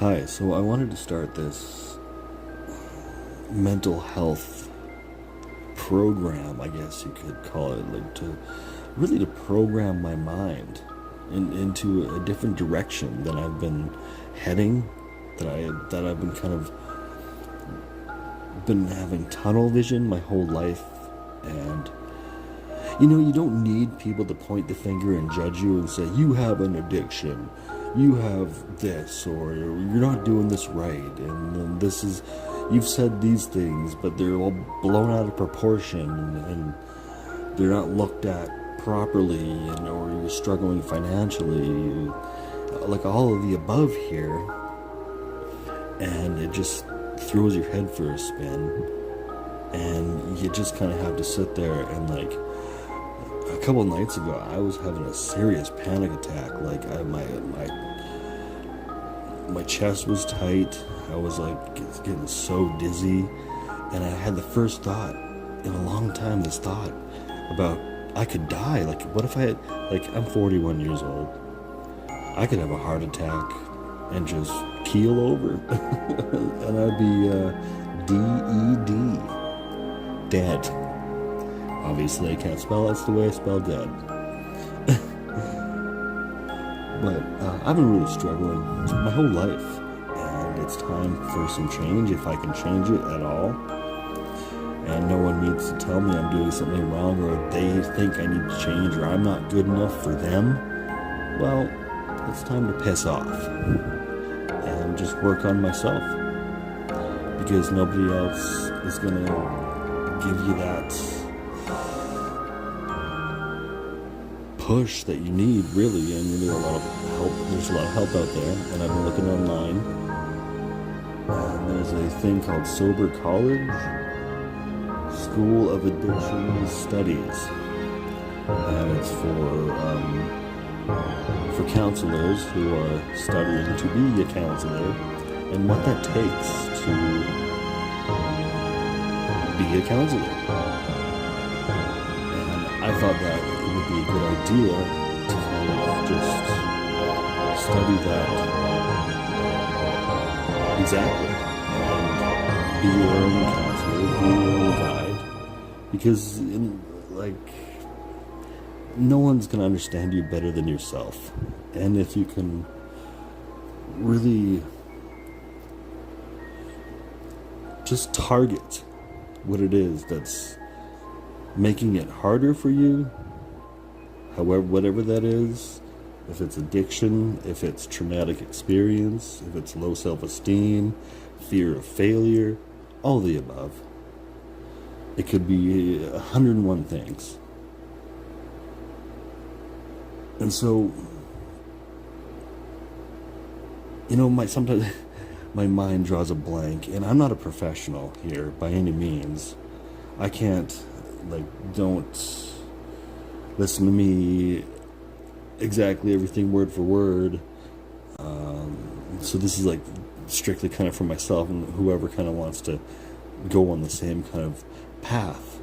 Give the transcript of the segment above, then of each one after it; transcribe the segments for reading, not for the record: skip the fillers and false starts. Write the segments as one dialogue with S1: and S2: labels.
S1: Hi, so I wanted to start this mental health program, I guess you could call it, like to program my mind into a different direction than I've been heading, that I've been kind of been having tunnel vision my whole life. And you don't need people to point the finger and judge you and say you have an addiction, you have this, or you're not doing this right, and then this is, you've said these things, but they're all blown out of proportion, and they're not looked at properly, or you're struggling financially, like all of the above here, and it just throws your head for a spin, and you just kind of have to sit there and like. A couple nights ago, I was having a serious panic attack. Like my chest was tight. I was like getting so dizzy, and I had the first thought in a long time. This thought about I could die. Like, what if I had, like, I'm 41 years old. I could have a heart attack and just keel over, and I'd be DED, dead. Obviously, I can't spell. That's the way I spell dead. But I've been really struggling my whole life, and it's time for some change, if I can change it at all. And no one needs to tell me I'm doing something wrong, or they think I need to change, or I'm not good enough for them. Well, it's time to piss off and just work on myself, because nobody else is gonna give you that push that you need, really. And there's a lot of help out there, and I've been looking online, and there's a thing called Sober College School of Addiction Studies, and it's for counselors who are studying to be a counselor, and what that takes to be a counselor. And I thought that it would be a good idea to kind of just study that exactly, and be your own counselor, be your own guide, because no one's going to understand you better than yourself. And if you can really just target what it is that's making it harder for you, however, whatever that is, if it's addiction, if it's traumatic experience, if it's low self-esteem, fear of failure, all the above. It could be 101 things. And so, sometimes my mind draws a blank, and I'm not a professional here by any means. I can't, don't listen to me exactly everything word for word. So this is strictly kind of for myself and whoever kind of wants to go on the same kind of path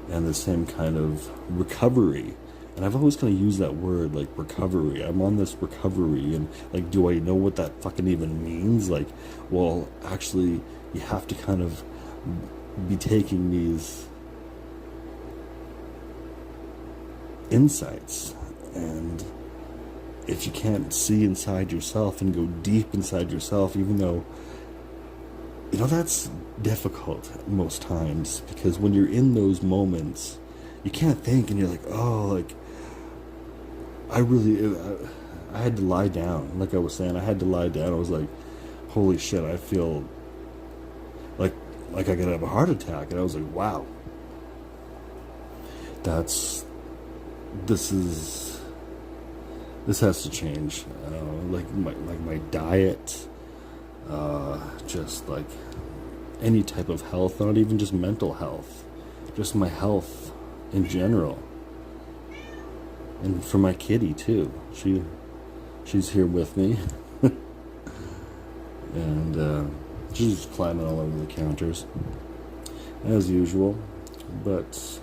S1: and the same kind of recovery. And I've always kind of used that word, recovery. I'm on this recovery, and do I know what that fucking even means? Well, actually, you have to kind of be taking these insights, and if you can't see inside yourself and go deep inside yourself, even though that's difficult most times, because when you're in those moments you can't think, and you're I had to lie down. Like I was saying, I had to lie down. I was like, holy shit, I feel like I could have a heart attack. And I was like, wow, this has to change. My diet, just any type of health, not even just mental health, just my health in general. And for my kitty too. She's here with me. And she's climbing all over the counters as usual. But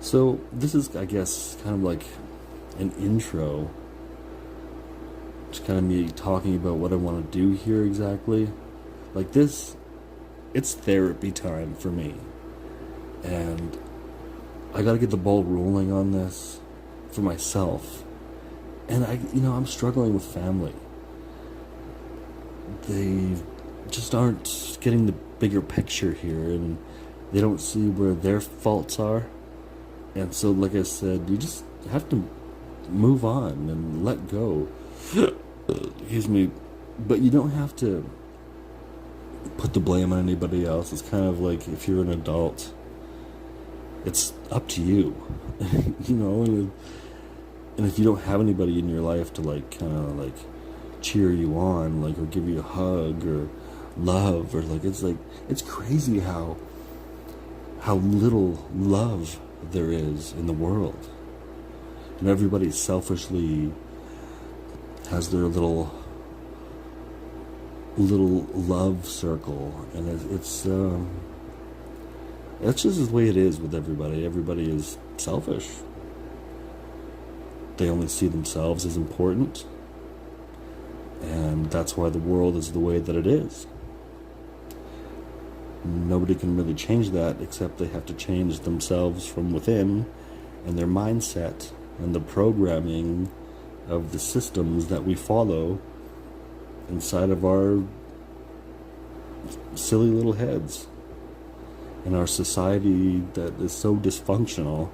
S1: so this is, I guess, kind of like an intro Just kind of me talking about what I want to do here exactly. Like this, it's therapy time for me. And I gotta get the ball rolling on this for myself. And I'm struggling with family. They just aren't getting the bigger picture here, and they don't see where their faults are. And so, like I said, you just have to move on and let go. Excuse me. But you don't have to put the blame on anybody else. It's kind of like if you're an adult, it's up to you. And if you don't have anybody in your life to cheer you on, or give you a hug or love, or it's crazy how little love there is in the world. And everybody selfishly has their little love circle, and it's just the way it is with everybody. Everybody is selfish. They only see themselves as important, and that's why the world is the way that it is. Nobody can really change that, except they have to change themselves from within, and their mindset, and the programming of the systems that we follow inside of our silly little heads, in our society that is so dysfunctional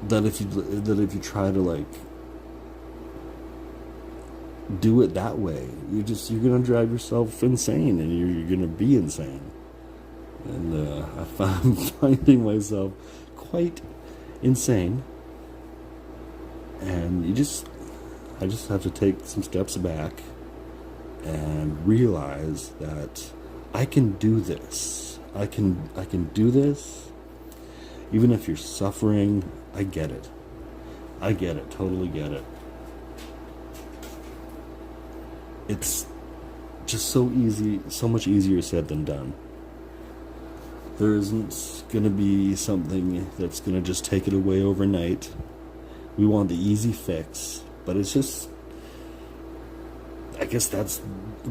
S1: that if you try to do it that way, you're gonna drive yourself insane, and you're gonna be insane. And I'm finding myself quite insane, and I just have to take some steps back and realize that I can do this. I can do this. Even if you're suffering, I get it. I get it. Totally get it. It's just so easy, so much easier said than done. There isn't going to be something that's going to just take it away overnight. We want the easy fix, but it's just, I guess that's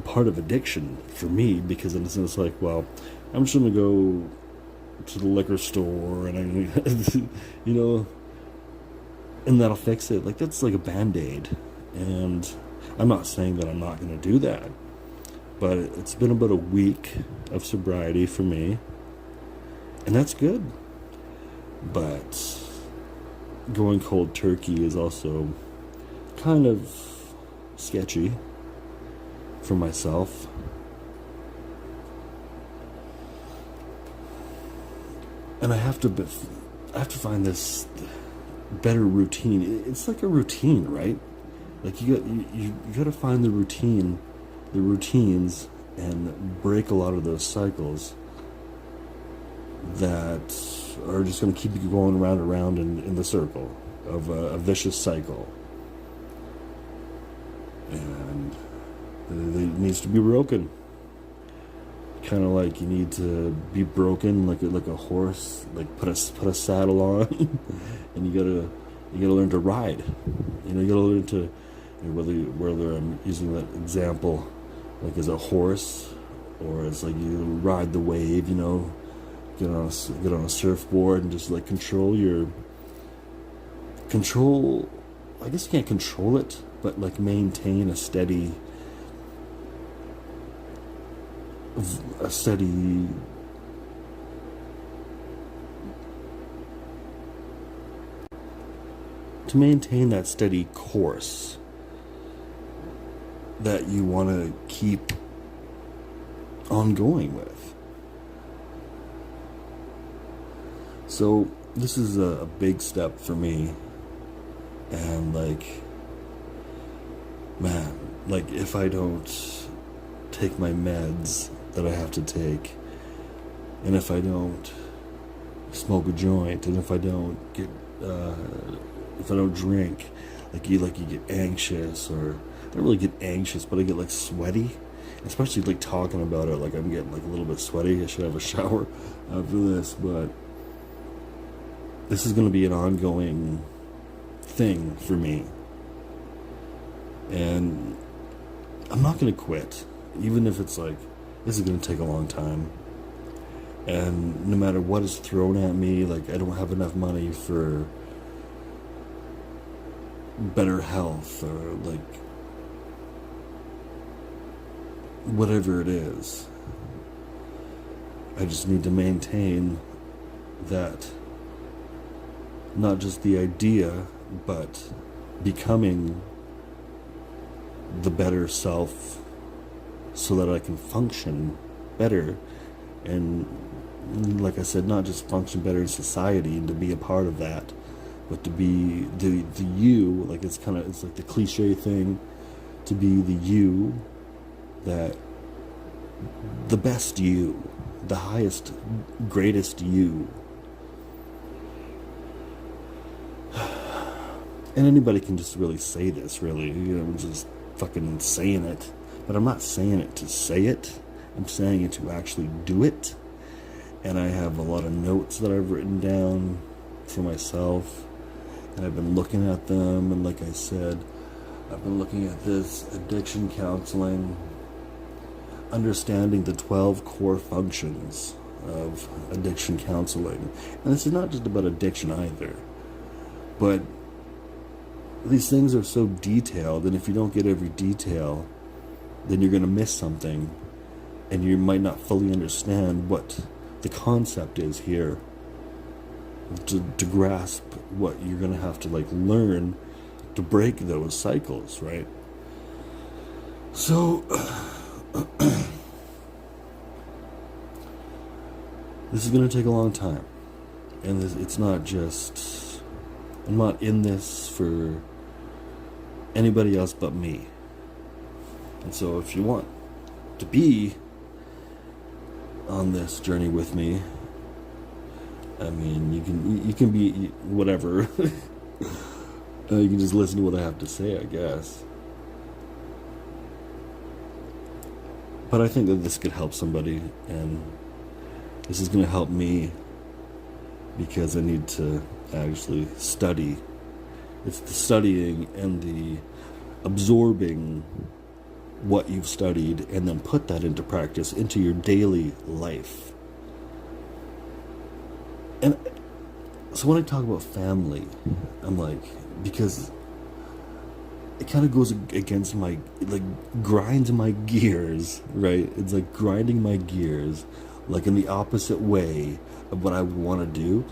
S1: part of addiction for me, because it's like, well, I'm just going to go to the liquor store and and that'll fix it. That's like a Band-Aid. And I'm not saying that I'm not going to do that, but it's been about a week of sobriety for me, and that's good. But going cold turkey is also kind of sketchy for myself. And I have to find this better routine. It's like a routine, right? You got to find the routines, and break a lot of those cycles that are just going to keep you going round and round in the circle of a vicious cycle. And it needs to be broken. Kind of like you need to be broken, like a horse. Put a saddle on, and you gotta learn to ride. You gotta learn to, whether I'm using that example, as a horse, or it's like you ride the wave. Get on a surfboard and just control. I guess you can't control it, but maintain a steady to maintain that steady course that you want to keep on going with. So this is a big step for me, and if I don't take my meds that I have to take, and if I don't smoke a joint, and if I don't drink, you get anxious, or I don't really get anxious, but I get sweaty, especially talking about it. I'm getting a little bit sweaty. I should have a shower after this, but this is going to be an ongoing thing for me. And I'm not going to quit, even if it's like, this is going to take a long time. And no matter what is thrown at me, like I don't have enough money for better health or like whatever it is. I just need to maintain that, not just the idea, but becoming the better self so that I can function better. And like I said, not just function better in society and to be a part of that, but to be the you, like it's like the cliche thing, to be the you, that the best you, the highest, greatest you. And anybody can just really say this, really, just fucking saying it. But I'm not saying it to say it. I'm saying it to actually do it. And I have a lot of notes that I've written down for myself. And I've been looking at them. And like I said, I've been looking at this addiction counseling, understanding the 12 core functions of addiction counseling. And this is not just about addiction either. But these things are so detailed, and if you don't get every detail, then you're going to miss something, and you might not fully understand what the concept is here. To grasp what you're going to have to learn to break those cycles, right? So this is going to take a long time, and it's not just, I'm not in this for anybody else but me. And so if you want to be on this journey with me, I mean, you can be whatever. You can just listen to what I have to say, I guess. But I think that this could help somebody, and this is going to help me because I need to actually study. It's the studying and the absorbing what you've studied and then put that into practice, into your daily life. And so when I talk about family, I'm like, because it kind of goes against my, grinds my gears, right? It's like grinding my gears, in the opposite way of what I would want to do.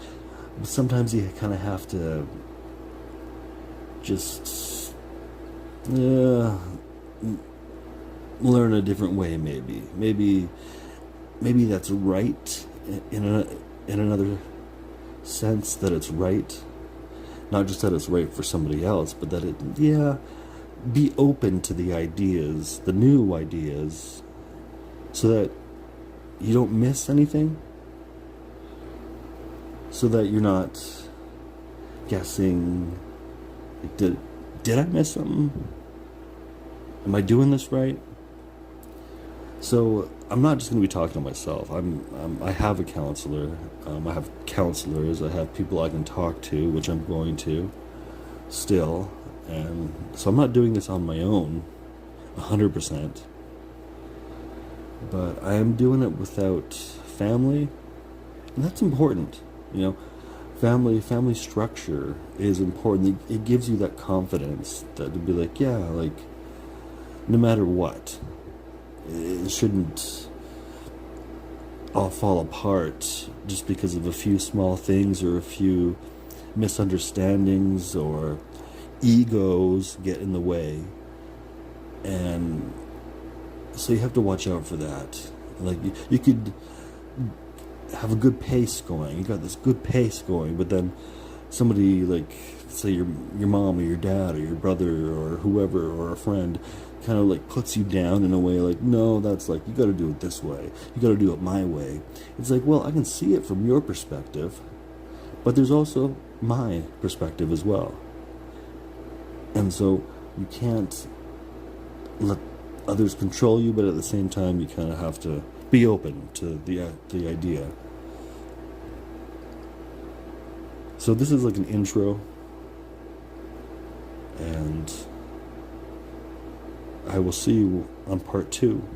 S1: But sometimes you kind of have to just learn a different way, maybe. Maybe that's right in another sense, that it's right. Not just that it's right for somebody else, but that be open to the ideas, the new ideas, so that you don't miss anything, so that you're not guessing, did I miss something? Am I doing this right? So I'm not just going to be talking to myself. I have a counselor. I have counselors. I have people I can talk to, which I'm going to still. And so I'm not doing this on my own, 100%. But I am doing it without family, and that's important. Family structure is important. It gives you that confidence that to be no matter what, it shouldn't all fall apart just because of a few small things or a few misunderstandings or egos get in the way. And so you have to watch out for that. You could have a good pace going. You got this good pace going, but then somebody say your mom or your dad or your brother or whoever or a friend kind of puts you down in a way no, that's you got to do it this way. You got to do it my way. It's well, I can see it from your perspective, but there's also my perspective as well. And so you can't let others control you, but at the same time you kind of have to be open to the idea. So this is an intro, and I will see you on part 2.